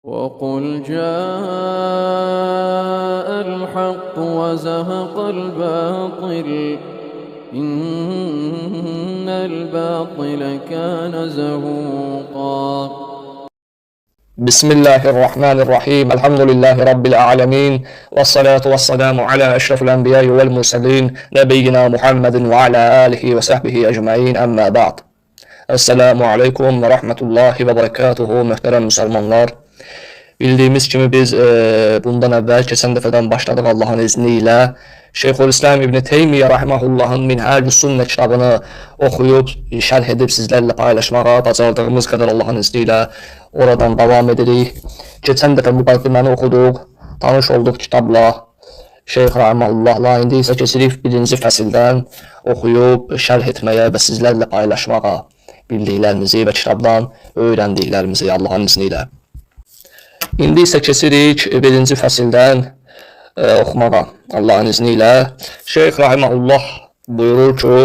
وقل جاء الحق وزهق الباطل إن الباطل كان زهوقا. بسم الله الرحمن الرحيم. الحمد لله رب العالمين، والصلاة والسلام على أشرف الأنبياء والمرسلين نبينا محمد وعلى آله وصحبه أجمعين. أما بعد. Esselamu Aleyküm ve Rahmetullahi ve Berekatuhu. Möhtərəm müsəlmanlar, bildiyimiz kimi biz bundan əvvəl keçən dəfədən başladıq Allahın izni ilə. Şeyxülislam İbn Teymiyyə Rahimahullahın Minhacus Sünnə kitabını oxuyub, şərh edib sizlərlə paylaşmağa bacardığımız qədər Allahın izni ilə oradan davam edirik. Keçən dəfə müqaddiməni oxuduq, tanış olduq kitabla, Şeyx Rahimahullahla. İndi isə keçirik birinci fəsildən oxuyub, şərh etməyə və sizlərlə paylaşmağa bildiklərimizi və kitabdan öyrəndiklərimizi Allahın izni ilə. İndi isə keçirik birinci fəsildən oxumağa Allahın izni ilə. Şeyx Rahimahullah buyurur ki: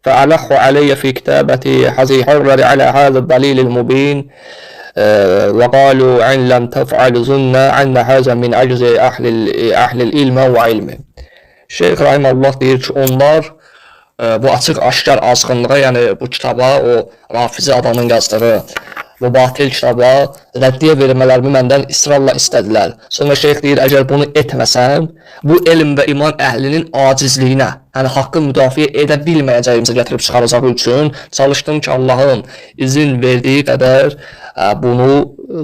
فَأَلَحُّ عَلَيَّ فِي كِتَابَتِي حَزِي حَرَّرِ عَلَى هَذَا الدَّلِيلِ الْمُبِينِ وَقَالُوا عِنْ لَمْ تَفْعَلْ ظُنَّ عَنَّ هَذَا مِنْ عَجْزِ أَهْلِ الْإِلْمِ وَعِلْمِ. Şeyx Rahimahullah deyir ki, onlar bu açıq aşkar azğınlığa, yəni bu kitaba, o Rafizi adamın yazdığı bu batil kitaba rəddiyə vermələrimi məndən israrla istədilər. Sonra şeyx deyir, əgər bunu etməsəm, bu elm və iman əhlinin acizliyinə, yəni haqqı müdafiə edə bilməyəcəyimizə gətirib çıxaracağı üçün çalışdım ki, Allahın izin verdiyi qədər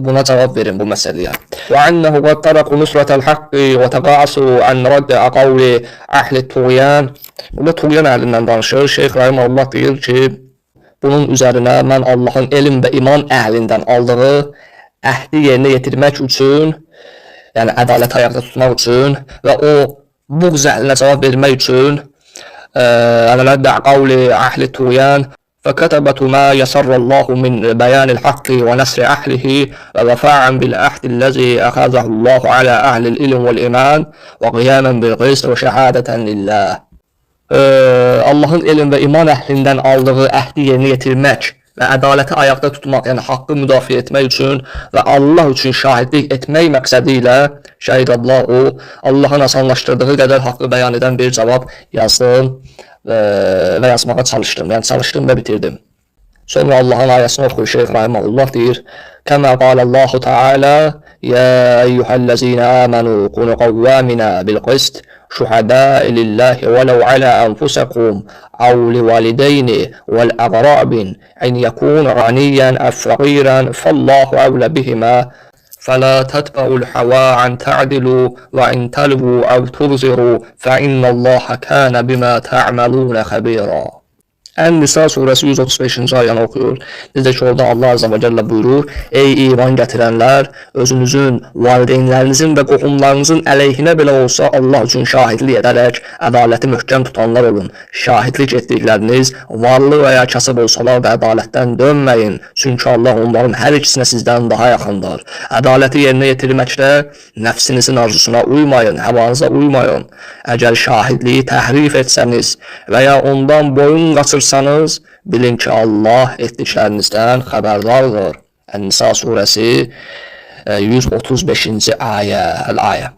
buna cavab verin bu məsələyə. Və annehu qad taraku nusratal haqqi və təqasu an raddə qavli əhli tuğyan. Burada tuğyan əhlindən danışır. Şeyx Rahimahullah deyir ki, bunun üzərinə mən Allahın elm və iman əhlindən aldığı əhdi yerinə yetirmək üçün, yəni ədalət ayaqda tutmaq üçün və o buğz əhlinə cavab vermək üçün raddə qavli əhli tuğyan فكتبت ما يسر الله من بيان الحق ونصر أهله ووفاء بالعهد الذي أخذه الله على أهل العلم والإيمان وقياما بالقسط وشهادة لله. Allahın elm və iman əhlindən aldığı əhdi yerinə yetirmək və ədaləti ayaqda tutmaq, yəni haqqı müdafiə etmək üçün və Allah üçün şahidlik etmək məqsədi ilə şəhidallahu, Allahın asanlaşdırdığı qədər haqqı bəyan edən bir cavab yazdım və yazmağa çalışdım. Yəni çalışdım və bitirdim. Sonra Allahın ayəsini oxuyur Şeyx Rahimahullah deyir: "Kəmə qalallahu Teala: Ya eyyuhellezine amenu kunu qawwamina bil qist şuhada'a lillahi velev ala enfusakum aw livalidayni vel aqrabin en yakun ganiyan aw faqiran fallahu awla bihima فلا تتبعوا الهوى عن تعدلوا وإن تلووا أو تبصروا فإن الله كان بما تعملون خبيرا." Ən-Nisa surəsi 135-ci ayəni oxuyur. Necə ki, orada Allah Azza və Cəllə buyurur: "Ey iman gətirənlər, özünüzün, valideynlərinizin və qohumlarınızın əleyhinə belə olsa Allah üçün şahidlik edərək ədaləti möhkəm tutanlar olun. Şahidlik etdikləriniz varlı və ya kasıb olsalar da ədalətdən dönməyin. Çünki Allah onların hər ikisinə sizdən daha yaxındır. Ədaləti yerinə yetirməkdə nəfsinizin arzusuna uymayın, həvanıza uymayın. Əgər şahidliyi təhrif etsəniz və ya ondan boyun qaçırsanız, bilin ki, Allah etdiklərinizdən xəbərdardır." Ən-Nisa surəsi 135-ci ayə.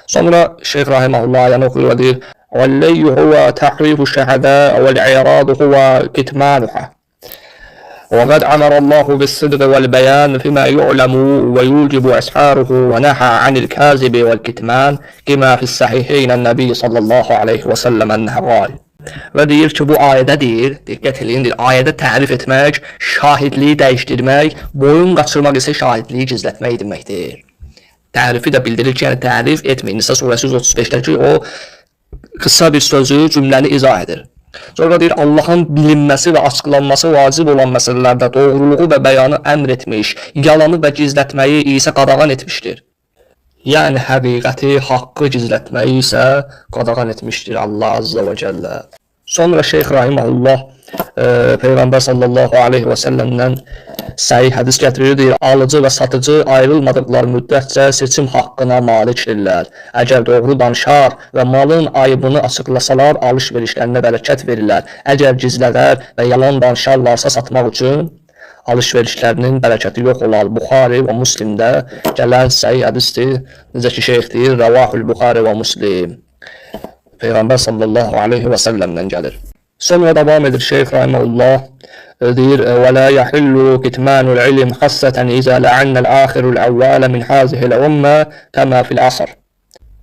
Sonra Şeyx Rahimahullah ayəni oxuyur və deyir: "Vəl-leyy huwa tahrifu şəhədə vəl-i'radu huwa kitmanuha. وقد أمر الله بالصدق والبيان فيما يعلم ويوجب إسحاره ونهى عن الكاذب والكتمان كما في الصحيحين النبي صلى الله عليه وسلم أنه قال." Və deyir ki, bu ayədə deyir, diqqət eləyin, deyir, ayədə tərif etmək, şahidliyi dəyişdirmək, boyun qaçırmaq isə şahidliyi gizlətmək deməkdir. Tərifi də bildirir ki, yəni tərif etməyin. Nisa surəsi 135-dəki o qısa bir sözü, cümləni izah edir. Sonra deyir, Allahın bilinməsi və açıqlanması vacib olan məsələlərdə doğruluğu və bəyanı əmr etmiş, yalanı və gizlətməyi isə qadağan etmişdir. Yəni həqiqəti, haqqı gizlətməyi isə qadağan etmişdir Allah Azza və Cəllə. Sonra Şeyx Rahimahullah Peyğəmbər sallallahu aleyhi və səlləmdən səhih hədis gətirir, deyir: "Alıcı və satıcı ayrılmadıqları müddətcə seçim haqqına malikdirlər. Əgər doğru danışar və malın ayıbını açıqlasalar, alış-verişlərinə bərəkət verirlər. Əgər gizlədər və yalan danışarlarsa satmaq üçün alış-verişlərinin bərəkəti yox olar. Buxari və Müslimdə gələn səhih hədisdir. Necə ki şeyx deyir, Rəvahul Buxari və Müslim. Peyğəmbər sallallahu aleyhi və səlləmdən gəlir. Sonra davam edir şeyx rahimehullah. Deyir, və la yahillu kitmanul ilm xassatan izə la'annal axirul awwal min hazihi'l ummə kama fil asr.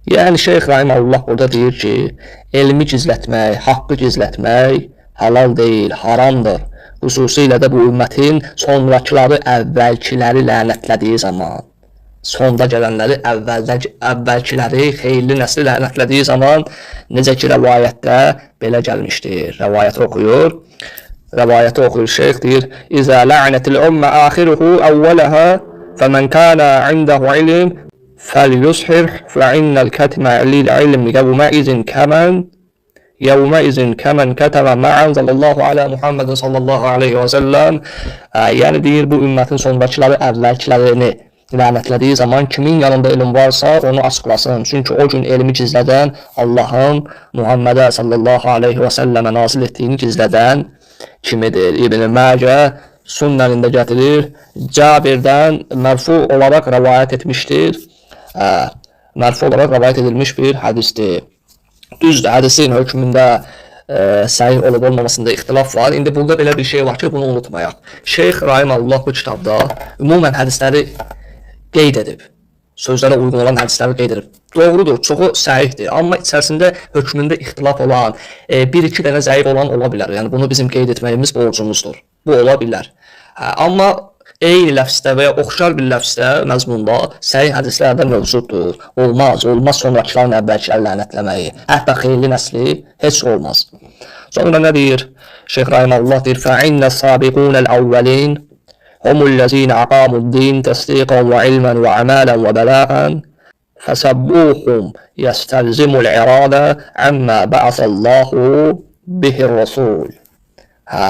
Yəni şeyx rahimehullah burada deyir ki, elmi gizlətmək, haqqı gizlətmək halal deyil, haramdır. Xüsusilə də bu ümmətin sonrakıları əvvəlkiləri lənətlədiyi zaman, sonda gələnləri əvvəlkiləri xeyirli nəsli lənətlədiyi zaman, necə ki rəvayətdə belə gəlmişdir. Rəvayəti oxuyur. Rəvayəti oxuyur şeyx deyir: İzə la'netil ümmə axiruhu əvvələha fəmən kənə indəhu ilm fəlyushir fəinnəl kətmə lil ilm yevməizin kəmən kətəmə mə'anzəlallahu alə Muhammedin sallallahu aleyhi və səlləm. Yəni deyir, bu ümmətin sondakıları əvvəlkilərini lənətlədiyi zaman kimin yanında elm varsa onu açıqlasın. Çünki o gün elmi gizlədən Allahın Muhammedə sallallahu aleyhi və səlləmə nazil etdiyini gizlədən kimidir? İbn-i Məcə Sünnənində gətirir. Cabirdən mərfu olaraq rəvayət etmişdir. Mərfu olaraq rəvayət edilmiş bir hədisdir. Düzdür, hədisin hökmündə səhih olub olmamasında ixtilaf var. İndi burada belə bir şey var ki, bunu unutmayaq. Şeyx rahimehullah bu kitabda ümumən hədisləri qeyd edib. Sözlərə uyğun olan hədisləri qeyd edib. Doğrudur, çoxu səhihdir. Amma içərisində hökmündə ixtilaf olan, bir-iki dənə zəif olan ola bilər. Yəni bunu bizim qeyd etməyimiz borcumuzdur. Bu ola bilər. Amma eyni ləfzdə və ya oxşar bir ləfzdə, məzmunda səhih hədislərdə mövcuddur. Olmaz sonrakıların əvvəlkiləri lənətləməyi. Hətta xeyirli nəsli heç olmaz. Sonra nə deyir? Şeyx rahimehullah deyir: "Fə'innə sabiqunəl əvvəlin humullezine aqamu'd-din tasdiqan ve ilmen ve amalan ve belagan fesabbuhum yestelzimul irada amma ba'asallahu bihir rasul."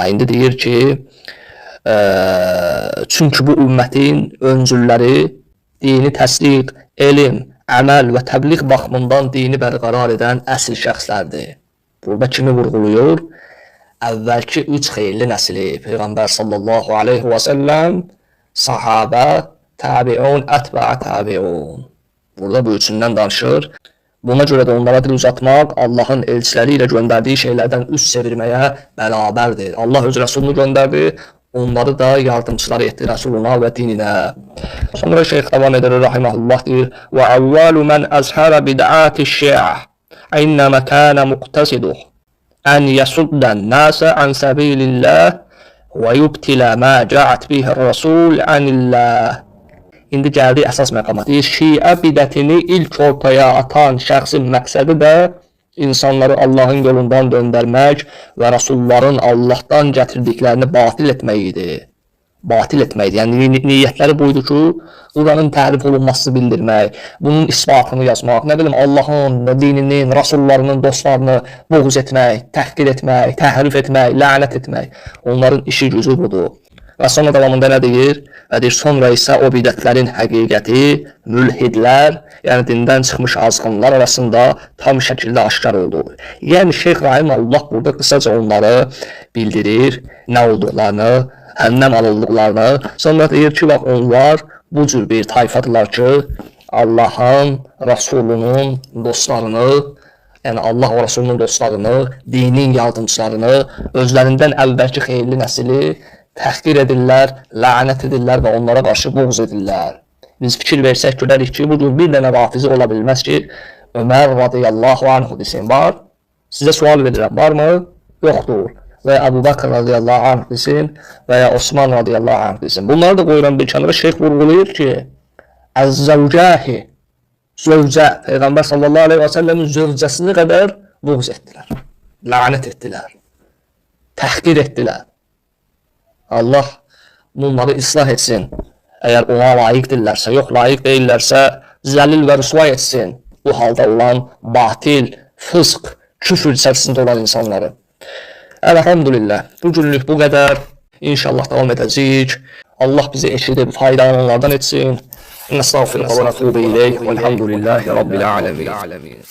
İndi deyir ki, çünki bu ümmətin öncülləri dini təsdiq, elm, əməl və təbliğ baxımından dini bərqərar edən əsl şəxslərdir. Burada kimi vurğuluyur? Əvvəlki 3 xeyirli nəsli, Peyğəmbər sallallahu aleyhi və səlləm, sahabə, təbiun, ətbəə təbiun. Burada bu üçündən danışır. Buna görə də onlara dil uzatmaq Allahın elçiləri ilə göndərdiyi şeylərdən üst çevirməyə bərabərdir. Allah öz rəsulunu göndərdi, onları da yardımçılar etdi rəsuluna və dininə. Sonra şeyx davam edir rahimehullah deyir: "Və əvvəlu mən əzhərə bid'ati-şi'a innəmə kənə muqtasiduh ən yasuddən nəsə ən səbilillah və yubtilə mə cəət bihir rasul ənillah." İndi gəldi əsas məqama. Deyir, Şiə bidətini ilk ortaya atan şəxsin məqsədi də insanları Allahın yolundan döndərmək və rəsulların Allahdan gətirdiklərini batil etmək idi. Batil etməkdir. Yəni niyyətləri buydu ki, Quranın tərif olunmasını bildirmək, bunun isbatını yazmaq, nə bilim Allahın, dininin, rəsullarının dostlarını boğuz etmək, təhqir etmək, təhrif etmək, lənət etmək. Onların işi gücü budur. Və sonra davamında nə deyir? Və deyir, sonra isə o bidətlərin həqiqəti mülhidlər, yəni dindən çıxmış azğınlar arasında tam şəkildə aşkar oldu. Yəni Şeyx rahimehullah burada qısaca onları bildirir, nə olduqlarını, hənnəm alındıqlarını. Sonra deyir ki, bax onlar bu cür bir tayfadırlar ki, Allahın, Rasulunun dostlarını, yəni Allah və Rasulunun dostlarını, dinin yardımçılarını, özlərindən əvvəlki xeyirli nəsili təhqir edirlər, lənət edirlər və onlara qarşı buğz edirlər. Biz fikir versək görərik ki, bugün bir dənə rafizi ola bilməz ki, Ömər radiyallahu anhu desin, var. Sizə sual verirəm, varmı? Yoxdur. Və Əbu Bakr radiyallahu anh desin və ya Osman radiyallahu anh desin. Bunları da qoyuram bir kənara. Şeyx vurğulayır ki, əz-zəvcəhi, zövcə, Peyğəmbər sallallahu aleyhi və səlləmin zövcəsini qədər buğz etdilər, lənət etdilər, təhqir etdilər. Allah bunları islah etsin. Əgər ona layiqdirlərsə, yox layiq deyillərsə, zəlil və rüsva etsin. Bu halda olan batil, fısq, küfür içərisində olan insanları. Elhamdülillah. Bu günlük bu qədər. İnşallah davam edəcəyik. Allah bizi eşidib faydalananlardan etsin. Nəstəğfirullah və nətubu ileyh. Velhamdülillahi Rabbil alemin.